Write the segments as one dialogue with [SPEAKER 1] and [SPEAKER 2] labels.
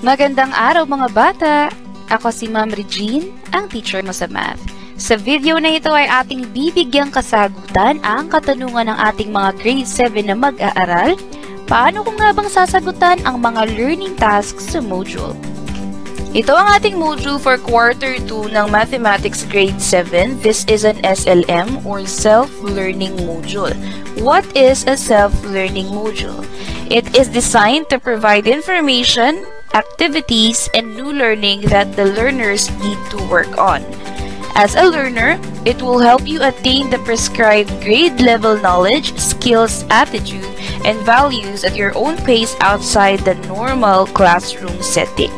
[SPEAKER 1] Magandang araw mga bata! Ako si Ma'am Regine, ang teacher mo sa math. Sa video na ito ay ating bibigyang kasagutan ang katanungan ng ating mga grade 7 na mag-aaral. Paano ko nga bang sasagutan ang mga learning tasks sa module? Ito ang ating module for quarter 2 ng Mathematics grade 7. This is an SLM or self-learning module. What is a self-learning module? It is designed to provide information, activities, and new learning that the learners need to work on. As a learner, it will help you attain the prescribed grade-level knowledge, skills, attitude, and values at your own pace outside the normal classroom setting.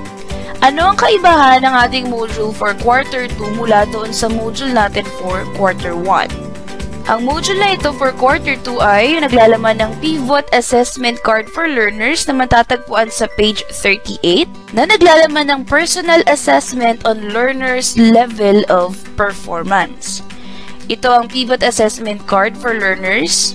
[SPEAKER 1] Ano ang kaibahan ng ating module for quarter 2 mula doon sa module natin for quarter 1? Ang module na ito for quarter 2 ay naglalaman ng pivot assessment card for learners na matatagpuan sa page 38 na naglalaman ng personal assessment on learners' level of performance. Ito ang pivot assessment card for learners.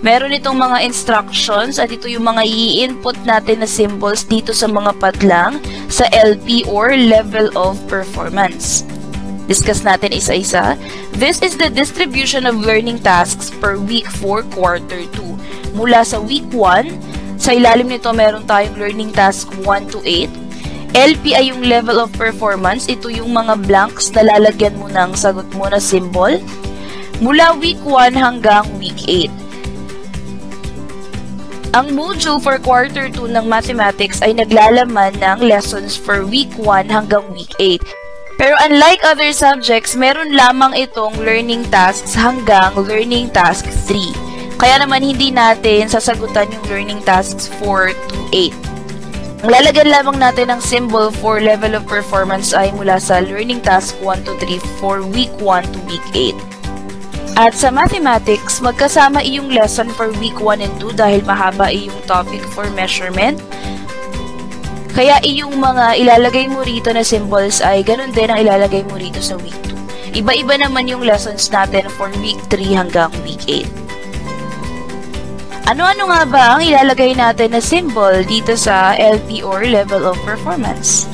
[SPEAKER 1] Meron itong mga instructions at ito yung mga i-input natin na symbols dito sa mga padlang sa LP or level of performance. Discuss natin isa-isa. This is the distribution of learning tasks per week for quarter 2. Mula sa week 1, sa ilalim nito meron tayong learning task 1 to 8. LP ay yung level of performance. Ito yung mga blanks na lalagyan mo ng sagot mo na symbol. Mula week 1 hanggang week 8. Ang module for quarter 2 ng Mathematics ay naglalaman ng lessons for week 1 hanggang week 8. Pero unlike other subjects, meron lamang itong learning tasks hanggang learning task 3. Kaya naman hindi natin sasagutan yung learning tasks 4 to 8. Ang lalagyan lamang natin ng symbol for level of performance ay mula sa learning task 1 to 3 for week 1 to week 8. At sa Mathematics, magkasama iyong lesson for week 1 and 2 dahil mahaba iyong topic for measurement. Kaya iyong mga ilalagay mo rito na symbols ay ganun din ang ilalagay mo rito sa week 2. Iba-iba naman yung lessons natin for week 3 hanggang week 8. Ano-ano nga ba ang ilalagay natin na symbol dito sa LP or level of performance?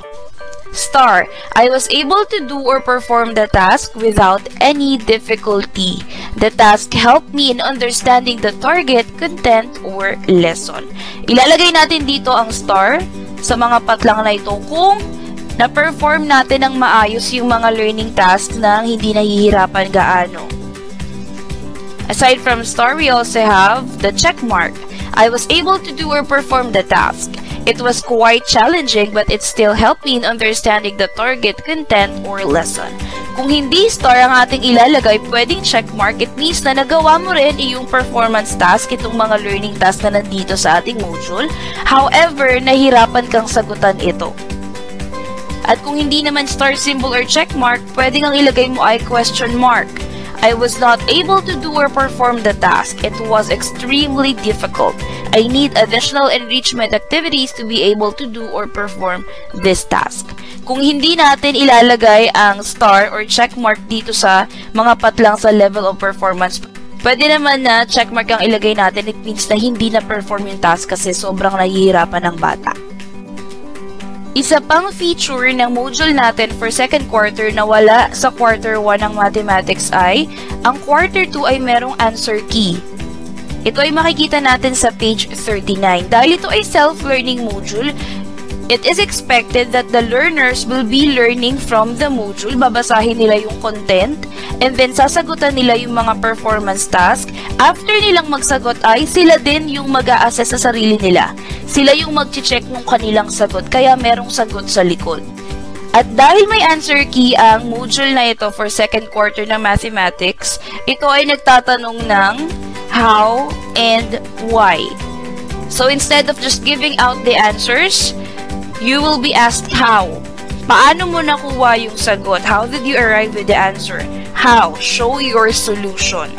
[SPEAKER 1] Star. I was able to do or perform the task without any difficulty. The task helped me in understanding the target, content, or lesson. Ilalagay natin dito ang star sa mga patlang na ito kung na-perform natin ng maayos yung mga learning tasks na hindi nahihirapan gaano. Aside from star, we also have the check mark. I was able to do or perform the task. It was quite challenging but it still helped me in understanding the target, content, or lesson. Kung hindi star ang ating ilalagay, pwedeng check mark. It means na nagawa mo rin iyong performance task, itong mga learning task na nandito sa ating module. However, nahirapan kang sagutan ito. At kung hindi naman star symbol or check mark, pwedeng ang ilagay mo ay question mark. I was not able to do or perform the task. It was extremely difficult. I need additional enrichment activities to be able to do or perform this task. Kung hindi natin ilalagay ang star or check mark dito sa mga patlang sa level of performance, pwede naman na check mark ang ilagay natin. It means na hindi na-perform yung task kasi sobrang nahihirapan ng bata. Isa pang feature ng module natin for second quarter na wala sa quarter 1 ng Mathematics ay ang quarter 2 ay merong answer key. Ito ay makikita natin sa page 39. Dahil ito ay self-learning module, it is expected that the learners will be learning from the module. Babasahin nila yung content and then sasagutan nila yung mga performance task. After nilang magsagot ay sila din yung mag-a-assess sa sarili nila. Sila yung mag-check ng kanilang sagot kaya merong sagot sa likod. At dahil may answer key ang module na ito for second quarter ng Mathematics, ito ay nagtatanong ng how and why. So instead of just giving out the answers, you will be asked how. Paano mo nakuha yung sagot? How did you arrive with the answer? How? Show your solution.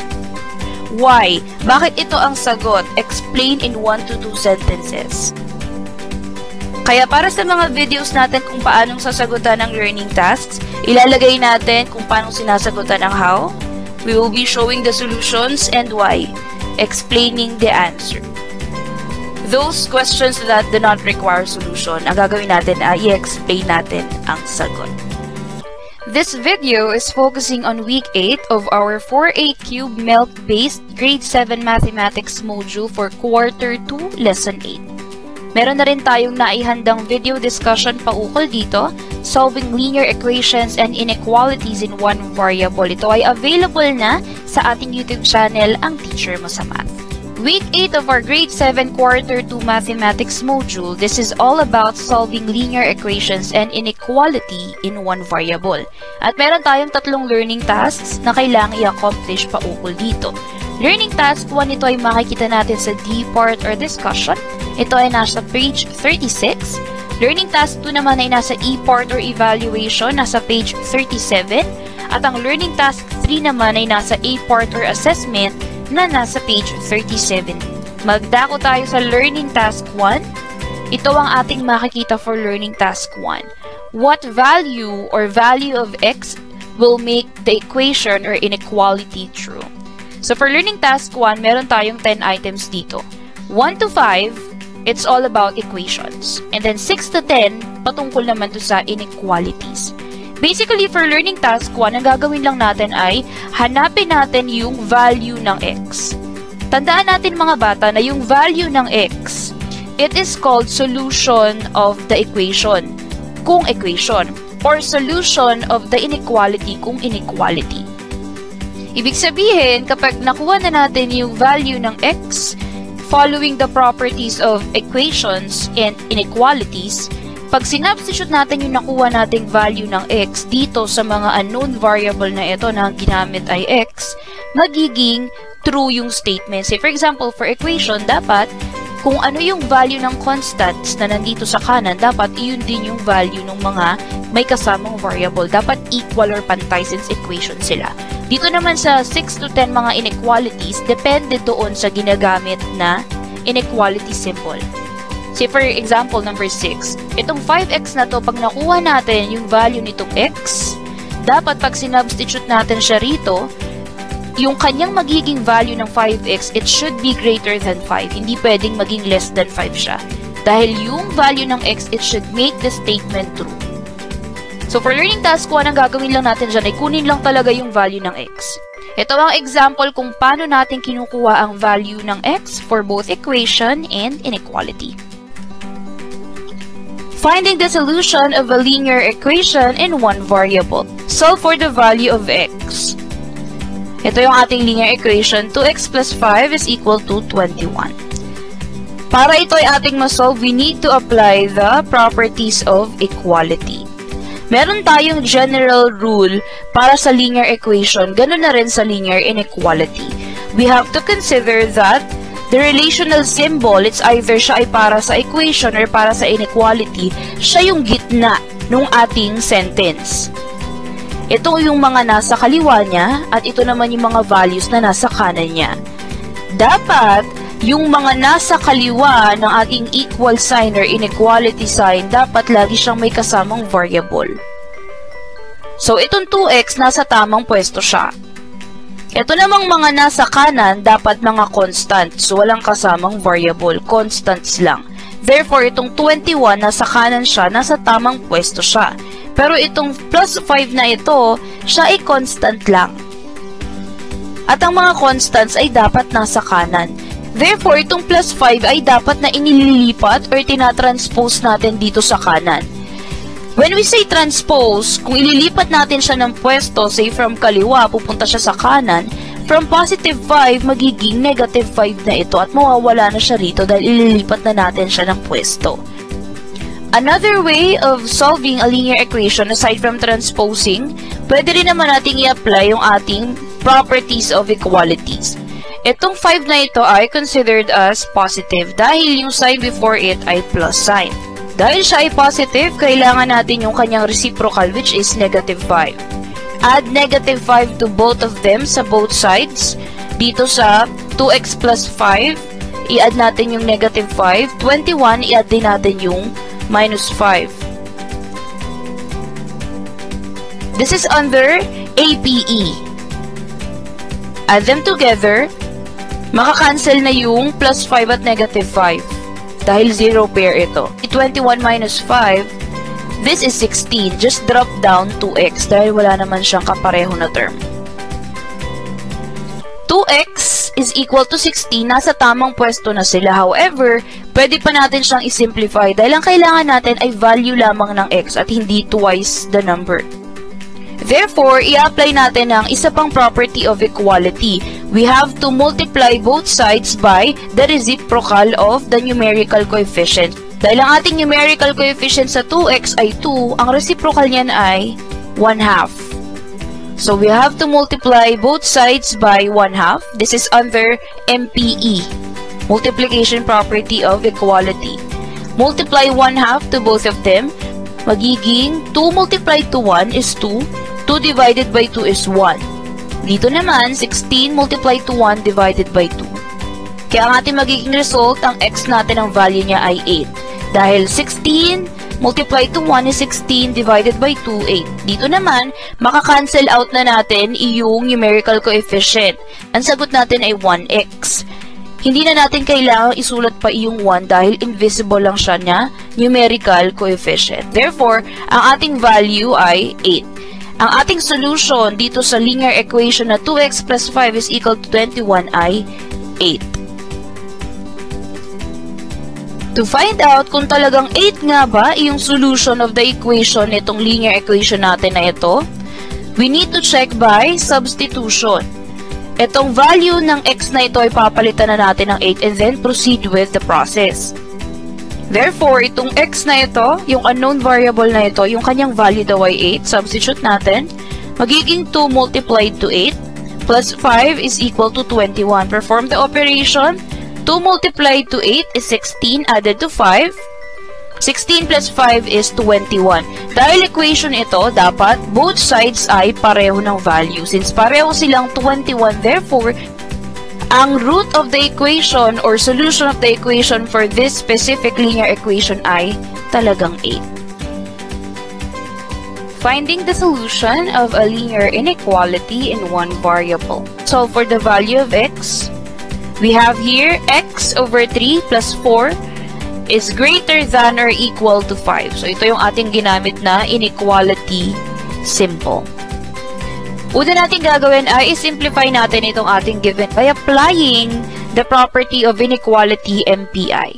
[SPEAKER 1] Why? Bakit ito ang sagot? Explain in 1 to 2 sentences. Kaya para sa mga videos natin kung paanong sasagutan ng learning tasks, ilalagay natin kung paanong sinasagutan ang how. We will be showing the solutions and why, explaining the answer. those questions that do not require solution, ang gagawin natin ay i-explain natin ang sagot. This video is focusing on week 8 of our 4A Cube MELC-based grade 7 mathematics module for quarter 2, lesson 8. Meron na rin tayong naihandang video discussion paukol dito, solving linear equations and inequalities in one variable. Ito ay available na sa ating YouTube channel, Ang Teacher Mo sa Math. Week 8 of our grade 7 quarter 2 mathematics module, this is all about solving linear equations and inequality in one variable. At meron tayong tatlong learning tasks na kailangan i-accomplish paukol dito. Learning task 1, ito ay makikita natin sa D part or discussion. Ito ay nasa page 36. Learning task 2 naman ay nasa E part or evaluation, nasa page 37. At ang learning task 3 naman ay nasa A part or assessment, na nasa page 37. Magdako tayo sa learning task 1. Ito ang ating makikita for learning task 1. What value or value of x will make the equation or inequality true? So for learning task 1, meron tayong 10 items dito. 1 to 5, it's all about equations. And then 6 to 10, patungkol naman to sa inequalities. Basically, for learning task 1, ang gagawin lang natin ay hanapin natin yung value ng x. Tandaan natin mga bata na yung value ng x, it is called solution of the equation, kung equation, or solution of the inequality, kung inequality. Ibig sabihin, kapag nakuha na natin yung value ng x, following the properties of equations and inequalities, pag sinubstitute natin yung nakuha nating value ng x dito sa mga unknown variable na ito na ang ginamit ay x, magiging true yung statement. Say for example, for equation, dapat kung ano yung value ng constants na nandito sa kanan, dapat iyon din yung value ng mga may kasamang variable. Dapat equal or pantay since equation sila. Dito naman sa 6 to 10 mga inequalities, depende doon sa ginagamit na inequality symbol. Say for example, number 6. Itong 5x na to, pag nakuha natin yung value nitong x, dapat pag sinubstitute natin siya rito, yung kanyang magiging value ng 5x, it should be greater than 5. Hindi pwedeng maging less than 5 siya. Dahil yung value ng x, it should make the statement true. So for learning task 1, ang gagawin lang natin dyan ay kunin lang talaga yung value ng x. Ito ang example kung paano natin kinukuha ang value ng x for both equation and inequality. Finding the solution of a linear equation in one variable. Solve for the value of x. Ito yung ating linear equation. 2x plus 5 is equal to 21. Para ito ay ating masolve, we need to apply the properties of equality. Meron tayong general rule para sa linear equation, ganun na rin sa linear inequality. We have to consider that the relational symbol, it's either siya ay para sa equation or para sa inequality, siya yung gitna ng ating sentence. Ito yung mga nasa kaliwa niya at ito naman yung mga values na nasa kanan niya. Dapat, yung mga nasa kaliwa ng ating equal sign or inequality sign, dapat lagi siyang may kasamang variable. So, itong 2x, nasa tamang pwesto siya. Ito namang mga nasa kanan, dapat mga constants. So, walang kasamang variable. Constants lang. Therefore, itong 21, nasa kanan siya, nasa tamang pwesto siya. Pero itong plus 5 na ito, siya ay constant lang. At ang mga constants ay dapat nasa kanan. Therefore, itong plus 5 ay dapat na inililipat or tinatranspose natin dito sa kanan. When we say transpose, kung ililipat natin siya ng pwesto, say from kaliwa, pupunta siya sa kanan, from positive 5, magiging negative 5 na ito at mawawala na siya rito dahil ililipat na natin siya ng pwesto. Another way of solving a linear equation aside from transposing, pwede rin naman natin i-apply yung ating properties of equalities. Itong 5 na ito ay considered as positive dahil yung sign before it ay plus sign. Dahil siya ay positive, kailangan natin yung kanyang reciprocal which is negative 5. Add negative 5 to both of them sa both sides. Dito sa 2x plus 5, i-add natin yung negative 5. 21, i-add din natin yung minus 5. This is under APE. Add them together, makakancel na yung plus 5 at negative 5. dahil 0 pair ito. 21 minus 5, this is 16. Just drop down 2x dahil wala naman siyang kapareho na term. 2x is equal to 16. Nasa tamang pwesto na sila. However, pwede pa natin siyang isimplify dahil ang kailangan natin ay value lamang ng x at hindi twice the number. Therefore, i-apply natin ang isa pang property of equality. We have to multiply both sides by the reciprocal of the numerical coefficient. Dahil ang ating numerical coefficient sa 2x ay 2, ang reciprocal niyan ay 1/2. So, we have to multiply both sides by 1/2. This is under MPE, multiplication property of equality. Multiply 1/2 to both of them. Magiging 2 multiplied to 1 is 2. 2 divided by 2 is 1. Dito naman, 16 multiplied to 1 divided by 2. Kaya ang ating magiging result, ang x natin, ang value niya ay 8. Dahil 16 multiplied to 1 is 16 divided by 2, 8. Dito naman, maka-cancel out na natin yung numerical coefficient. Ang sagot natin ay 1x. Hindi na natin kailangang isulat pa yung 1 dahil invisible lang siya na numerical coefficient. Therefore, ang ating value ay 8. Ang ating solution dito sa linear equation na 2x plus 5 is equal to 21 ay 8. To find out kung talagang 8 nga ba yung solution of the equation nitong linear equation natin na ito, we need to check by substitution. Itong value ng x na ito ay papalitan na natin ng 8 and then proceed with the process. Therefore, itong x na ito, yung unknown variable na ito, yung kanyang value daw ay 8, substitute natin, magiging 2 multiplied to 8 plus 5 is equal to 21. Perform the operation. 2 multiplied to 8 is 16 added to 5. 16 plus 5 is 21. Dahil equation ito, dapat both sides ay pareho ng value. Since pareho silang 21, therefore, ang root of the equation or solution of the equation for this specific linear equation ay talagang 8. Finding the solution of a linear inequality in one variable. So, for the value of x, we have here x over 3 plus 4 is greater than or equal to 5. So, ito yung ating ginamit na inequality symbol. Una natin gagawin ay simplify natin itong ating given by applying the property of inequality MPI.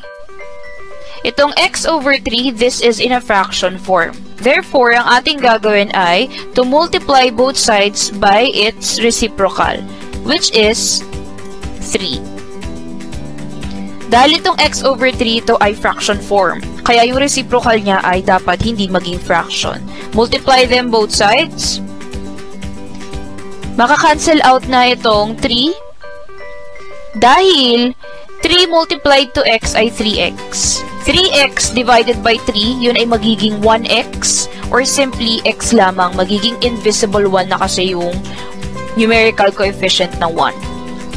[SPEAKER 1] Itong x over 3, this is in a fraction form. Therefore, ang ating gagawin ay to multiply both sides by its reciprocal, which is 3. Dahil itong x over 3, ito ay fraction form. Kaya yung reciprocal niya ay dapat hindi maging fraction. Multiply them both sides. Maka-cancel out na itong 3. Dahil 3 multiplied to x ay 3x. 3x divided by 3, yun ay magiging 1x. Or simply, x lamang. Magiging invisible 1 na kasi yung numerical coefficient na 1.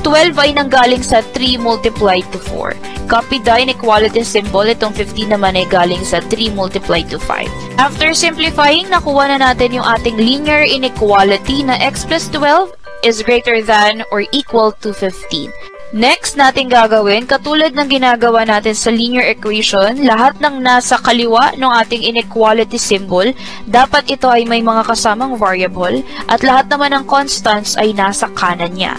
[SPEAKER 1] 12 ay nanggaling sa 3 multiplied to 4. Copy the inequality symbol. Itong 15 naman ay galing sa 3 multiplied to 5. After simplifying, nakuha na natin yung ating linear inequality na x plus 12 is greater than or equal to 15. Next natin gagawin, katulad ng ginagawa natin sa linear equation, lahat ng nasa kaliwa ng ating inequality symbol, dapat ito ay may mga kasamang variable at lahat naman ng constants ay nasa kanan niya.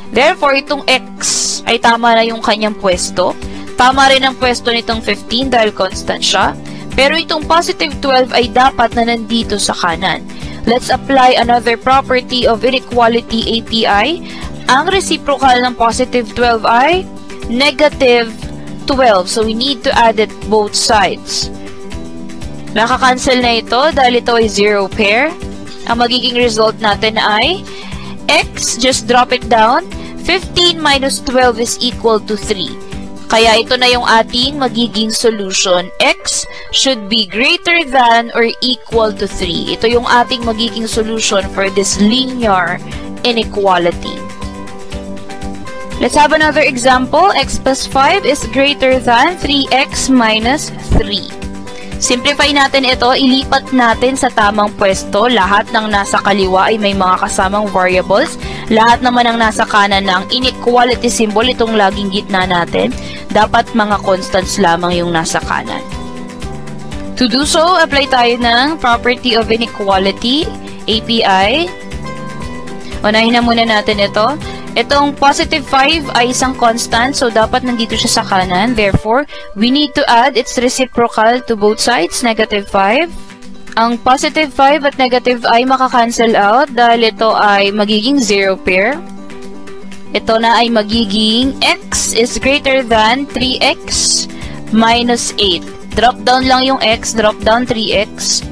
[SPEAKER 1] Therefore, itong x ay tama na yung kanyang pwesto. Tama rin ang pwesto nitong 15 dahil constant siya. Pero itong positive 12 ay dapat na nandito sa kanan. Let's apply another property of inequality API. Ang reciprocal ng positive 12 ay negative 12. So, we need to add it both sides. Nakakancel na ito dahil ito ay 0 pair. Ang magiging result natin ay x, just drop it down. 15 minus 12 is equal to 3. Kaya ito na yung ating magiging solution. X should be greater than or equal to 3. Ito yung ating magiging solution for this linear inequality. Let's have another example. X plus 5 is greater than 3x minus 3. Simplify natin ito, ilipat natin sa tamang pwesto. Lahat ng nasa kaliwa ay may mga kasamang variables. Lahat naman ng nasa kanan ng inequality symbol, itong laging gitna natin. dapat mga constants lamang yung nasa kanan. To do so, apply tayo ng property of inequality, API. Unahin na muna natin ito. Itong positive 5 ay isang constant, so dapat nandito siya sa kanan. Therefore, we need to add its reciprocal to both sides, negative 5. Ang positive 5 at negative ay makakancel out dahil ito ay magiging 0 pair. Ito na ay magiging x is greater than 3x minus 8. Drop down lang yung x, drop down 3x.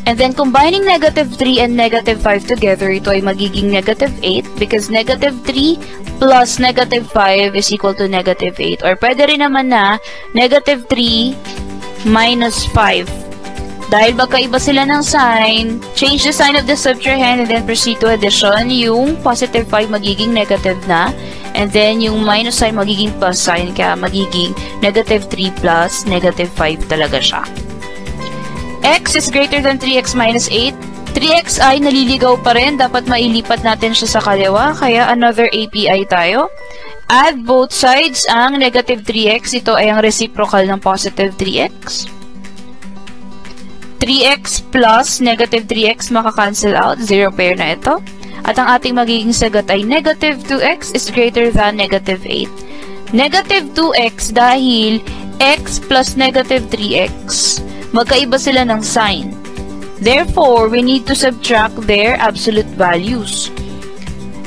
[SPEAKER 1] And then, combining negative 3 and negative 5 together, ito ay magiging negative 8 because negative 3 plus negative 5 is equal to negative 8. Or pwede rin naman na negative 3 minus 5. Dahil magkaiba sila ng sign, change the sign of the subtrahend and then proceed to addition. Yung positive 5 magiging negative na. And then, yung minus sign magiging plus sign, kaya magiging negative 3 plus negative 5 talaga siya. X is greater than 3x minus 8. 3x ay naliligaw pa rin. Dapat mailipat natin siya sa kaliwa. Kaya another API tayo. Add both sides ang negative 3x. Ito ay ang reciprocal ng positive 3x. 3x plus negative 3x makakancel out. 0 pair na ito. At ang ating magiging sagot ay negative 2x is greater than negative 8. Negative 2x dahil x plus negative 3x. Magkaiba sila ng sign. Therefore, we need to subtract their absolute values.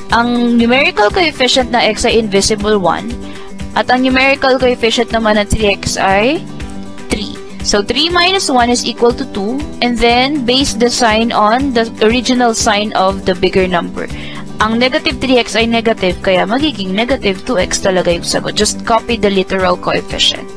[SPEAKER 1] Ang numerical coefficient na x ay invisible 1. At ang numerical coefficient naman ng 3x ay 3. So, 3 minus 1 is equal to 2. And then, base the sign on the original sign of the bigger number. Ang negative 3x ay negative, kaya magiging negative 2x talaga yung sagot. Just copy the literal coefficient.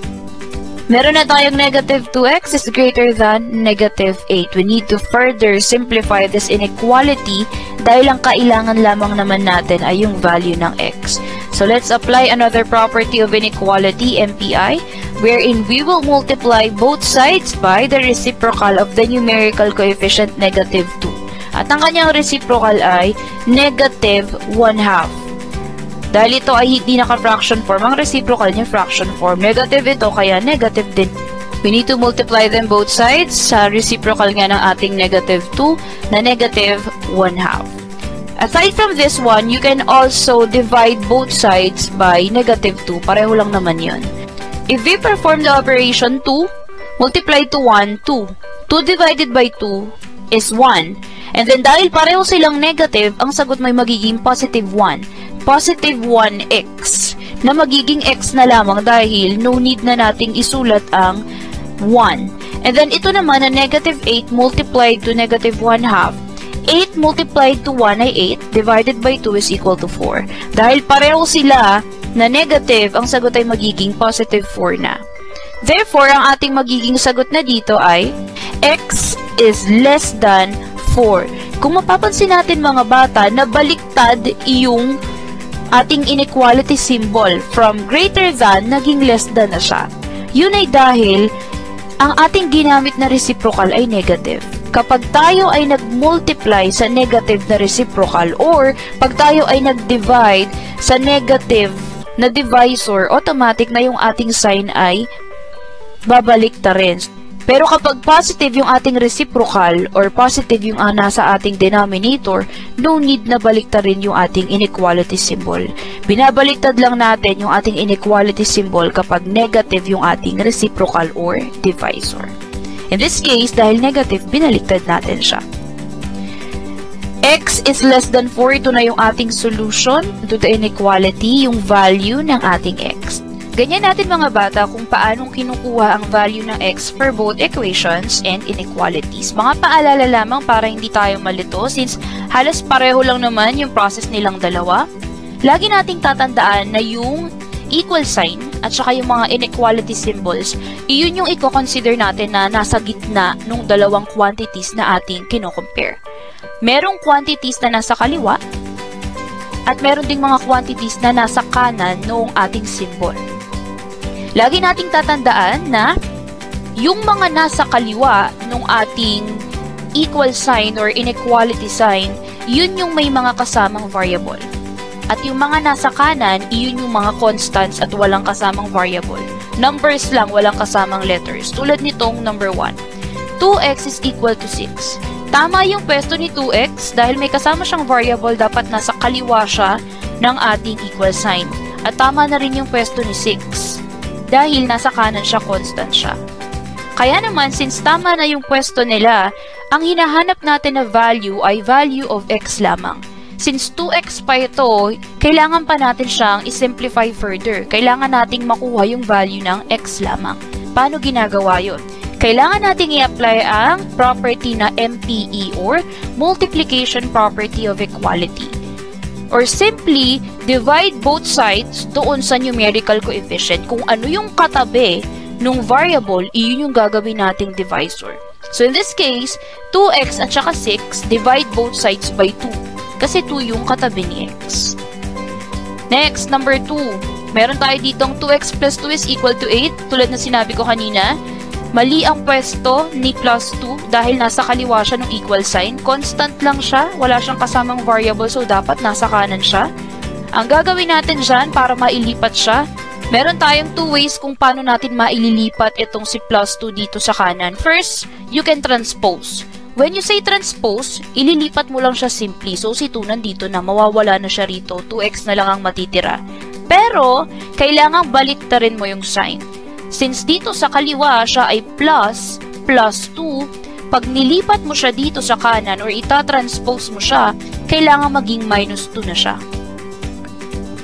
[SPEAKER 1] Meron na tayong negative 2x is greater than negative 8. We need to further simplify this inequality dahil ang kailangan lamang naman natin ay yung value ng x. So let's apply another property of inequality, MPI, wherein we will multiply both sides by the reciprocal of the numerical coefficient negative 2. At ang kanyang reciprocal ay negative 1/2. Dahil ito ay hindi naka-fraction form, ang reciprocal niya fraction form. Negative ito, kaya negative din. We need to multiply them both sides sa reciprocal nga ng ating negative 2 na negative 1/2. Aside from this one, you can also divide both sides by negative 2. Pareho lang naman yun. If we perform the operation 2, multiply to 1, 2. 2 divided by 2 is 1. And then dahil pareho silang negative, ang sagot may magiging positive 1. Positive 1x na magiging x na lamang dahil no need na nating isulat ang 1. And then ito naman na negative 8 multiplied to negative 1/2. 8 multiplied to 1 ay 8, divided by 2 is equal to 4. Dahil pareho sila na negative, ang sagot ay magiging positive 4 na. Therefore, ang ating magiging sagot na dito ay x is less than 4. Kung mapapansin natin mga bata, na baliktad yung ating inequality symbol from greater than, naging less than na siya. Yun ay dahil ang ating ginamit na reciprocal ay negative. Kapag tayo ay nag-multiply sa negative na reciprocal or pag tayo ay nag-divide sa negative na divisor, automatic na yung ating sign ay babalik ta rin. Pero kapag positive yung ating reciprocal or positive yung nasa ating denominator, no need na baliktarin yung ating inequality symbol. Binabaliktad lang natin yung ating inequality symbol kapag negative yung ating reciprocal or divisor. In this case, dahil negative, binaliktad natin siya. X is less than 4. Ito na yung ating solution to the inequality, yung value ng ating x. Ganyan natin mga bata kung paanong kinukuha ang value ng x for both equations and inequalities. Mga paalala lamang para hindi tayo malito since halos pareho lang naman yung process nilang dalawa. Lagi nating tatandaan na yung equal sign at saka yung mga inequality symbols, iyon yung i-consider natin na nasa gitna ng dalawang quantities na ating kino-compare. Merong quantities na nasa kaliwa at meron ding mga quantities na nasa kanan noong ating symbol. Lagi nating tatandaan na yung mga nasa kaliwa ng ating equal sign or inequality sign, yun yung may mga kasamang variable. At yung mga nasa kanan, iyon yung mga constants at walang kasamang variable. Numbers lang, walang kasamang letters. Tulad nitong number 1. 2x is equal to 6. Tama yung pwesto ni 2x dahil may kasama siyang variable, dapat nasa kaliwa siya ng ating equal sign. At tama na rin yung pwesto ni 6 dahil nasa kanan siya, constant siya. Kaya naman, since tama na yung pwesto nila, ang hinahanap natin na value ay value of x lamang. Since 2x pa ito, kailangan pa natin siyang i-simplify further. Kailangan nating makuha yung value ng x lamang. Paano ginagawa yun? Kailangan nating i-apply ang property na MPE or multiplication property of equality. Or simply, divide both sides doon sa numerical coefficient. Kung ano yung katabi nung variable, iyon yung gagawin nating divisor. So in this case, 2x at saka 6, divide both sides by 2. Kasi 2 yung katabi ni x. Next, number 2. Meron tayo ditong 2x plus 2 is equal to 8. Tulad na sinabi ko kanina, mali ang pwesto ni plus 2 dahil nasa kaliwa siya ng equal sign. Constant lang siya, wala siyang kasamang variable, so dapat nasa kanan siya. Ang gagawin natin dyan para mailipat siya, meron tayong 2 ways kung paano natin maililipat itong si plus 2 dito sa kanan. First, you can transpose. When you say transpose, ililipat mo lang siya simply. So, si 2 nandito na, mawawala na siya rito. 2x na lang ang matitira. Pero, kailangang baliktarin mo yung sign. Since dito sa kaliwa siya ay plus 2, pag nilipat mo siya dito sa kanan or ita-transpose mo siya, kailangan maging minus 2 na siya.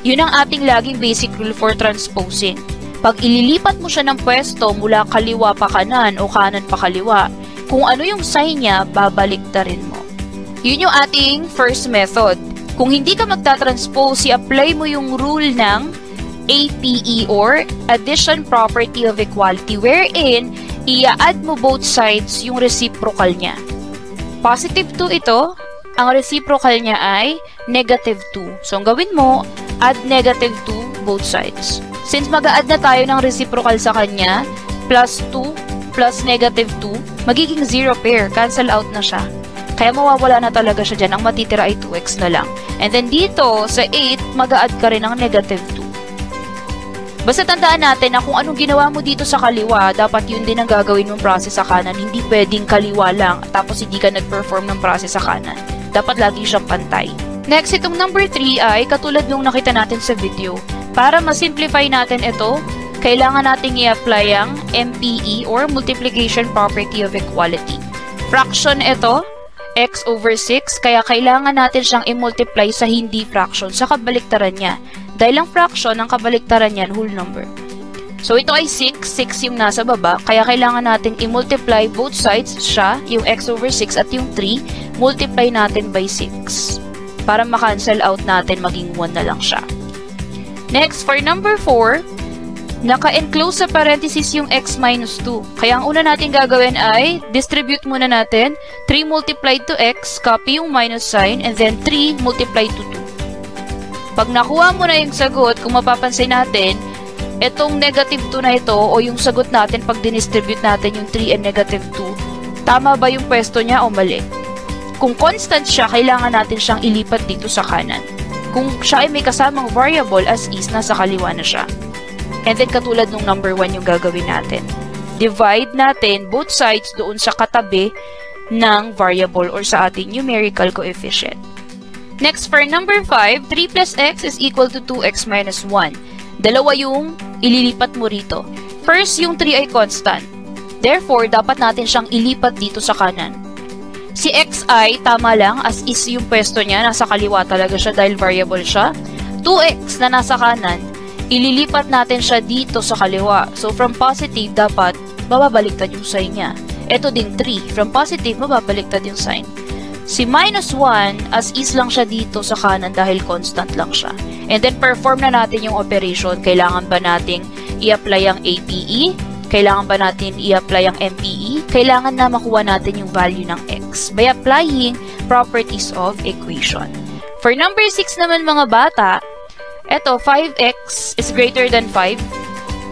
[SPEAKER 1] Yun ang ating laging basic rule for transposing. Pag ililipat mo siya ng pwesto mula kaliwa pa kanan o kanan pa kaliwa, kung ano yung sign niya, babaliktarin mo. Yun yung ating first method. Kung hindi ka magta-transpose, i-apply mo yung rule ng APE or addition property of equality, wherein i-add mo both sides yung reciprocal niya. Positive 2 ito, ang reciprocal niya ay negative 2. So, ang gawin mo, add negative 2 both sides. Since mag-a-add na tayo ng reciprocal sa kanya, plus 2 plus negative 2, magiging 0 pair. Cancel out na siya. Kaya mawawala na talaga siya dyan. Ang matitira ay 2x na lang. And then dito, sa 8, mag-a-add ka rin ng negative 2. Basta tandaan natin na kung anong ginawa mo dito sa kaliwa, dapat yun din ang gagawin mong process sa kanan. Hindi pwedeng kaliwa lang, tapos hindi ka nag-perform ng process sa kanan. Dapat lagi siyang pantay. Next, itong number 3 ay katulad nung nakita natin sa video. Para ma-simplify natin ito, kailangan nating i-apply ang MPE or multiplication property of equality. Fraction ito, x over 6, kaya kailangan natin siyang i-multiply sa hindi fraction, sa kabaliktaran niya. Dahil ang fraction, ang kabaliktaran niyan, whole number. So ito ay 6, 6 yung nasa baba, kaya kailangan natin i-multiply both sides siya, yung x over 6 at yung 3, multiply natin by 6. Para ma-cancel out natin, maging 1 na lang siya. Next, for number 4, naka-enclose sa parenthesis yung x minus 2. Kaya ang una natin gagawin ay, distribute muna natin, 3 multiplied to x, copy yung minus sign, and then 3 multiplied to 2. Pag nakuha mo na yung sagot, kung mapapansin natin, itong negative 2 na ito, o yung sagot natin pag dinistribute natin yung 3 and negative 2, tama ba yung pwesto niya o mali? Kung constant siya, kailangan natin siyang ilipat dito sa kanan. Kung siya ay may kasamang variable, as is, nasa kaliwa na siya. And then, katulad nung number 1 yung gagawin natin. Divide natin both sides doon sa katabi ng variable or sa ating numerical coefficient. Next, for number 5, 3 plus x is equal to 2x minus 1. Dalawa yung ililipat mo rito. First, yung 3 ay constant. Therefore, dapat natin siyang ilipat dito sa kanan. Si x ay tama lang, as is yung pwesto niya. Nasa kaliwa talaga siya dahil variable siya. 2x na nasa kanan, ililipat natin siya dito sa kaliwa. So, from positive, dapat mababaliktad yung sign niya. Ito din 3. From positive, mababaliktad yung sign. Si minus 1, as is lang siya dito sa kanan dahil constant lang siya. And then, perform na natin yung operation. Kailangan ba nating i-apply ang APE? Kailangan ba natin i-apply ang MPE? Kailangan na makuha natin yung value ng x by applying properties of equation. For number 6 naman mga bata, eto, 5x is greater than 5.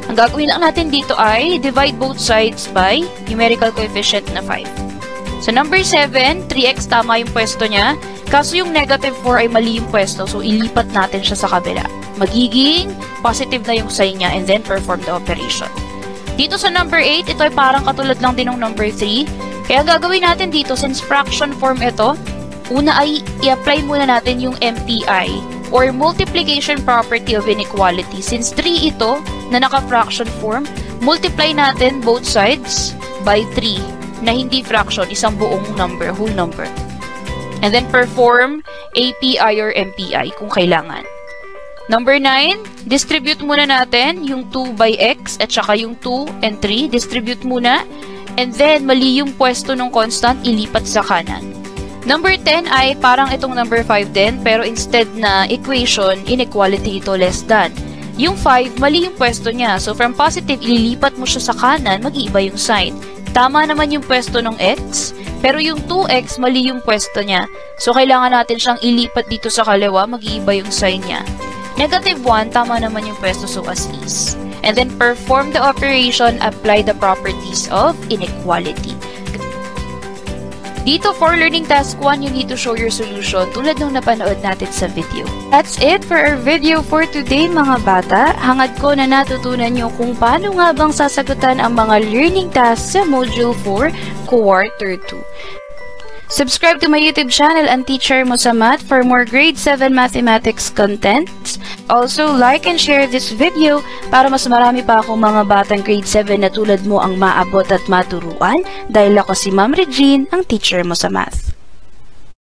[SPEAKER 1] Ang gagawin lang natin dito ay divide both sides by numerical coefficient na 5. So, number 7, 3x tama yung pwesto niya. Kaso yung negative 4 ay mali yung pwesto, so ilipat natin siya sa kabila. Magiging positive na yung sign niya and then perform the operation. Dito sa number 8, ito ay parang katulad lang din ng number 3. Kaya gagawin natin dito, since fraction form ito, una ay i-apply muna natin yung MPI or multiplication property of inequality. Since 3 ito na naka-fraction form, multiply natin both sides by 3 na hindi fraction, isang buong number, whole number. And then perform API or MPI kung kailangan. Number 9, distribute muna natin yung 2 by x at saka yung 2 and 3. Distribute muna. And then, mali yung pwesto ng constant, ilipat sa kanan. Number 10 ay parang itong number 5 din, pero instead na equation, inequality ito less than. Yung 5, mali yung pwesto niya. So, from positive, ililipat mo siya sa kanan, mag-iiba yung sign. Tama naman yung pwesto ng x, pero yung 2x, mali yung pwesto niya. So, kailangan natin siyang ilipat dito sa kaliwa, mag-iiba yung sign niya. Negative 1, tama naman yung pwesto, so as is. And then, perform the operation, apply the properties of inequality. Dito, for learning task 1, you need to show your solution tulad nung napanood natin sa video. That's it for our video for today, mga bata. Hangad ko na natutunan nyo kung paano nga bang sasagutan ang mga learning tasks sa Module 4, Quarter 2. Subscribe to my YouTube channel and Teacher Mo sa Math for more Grade 7 Mathematics contents. Also, like and share this video para mas marami pa akong mga batang Grade 7 na tulad mo ang maabot at maturuan dahil ako si Ma'am Regine, ang Teacher Mo sa Math.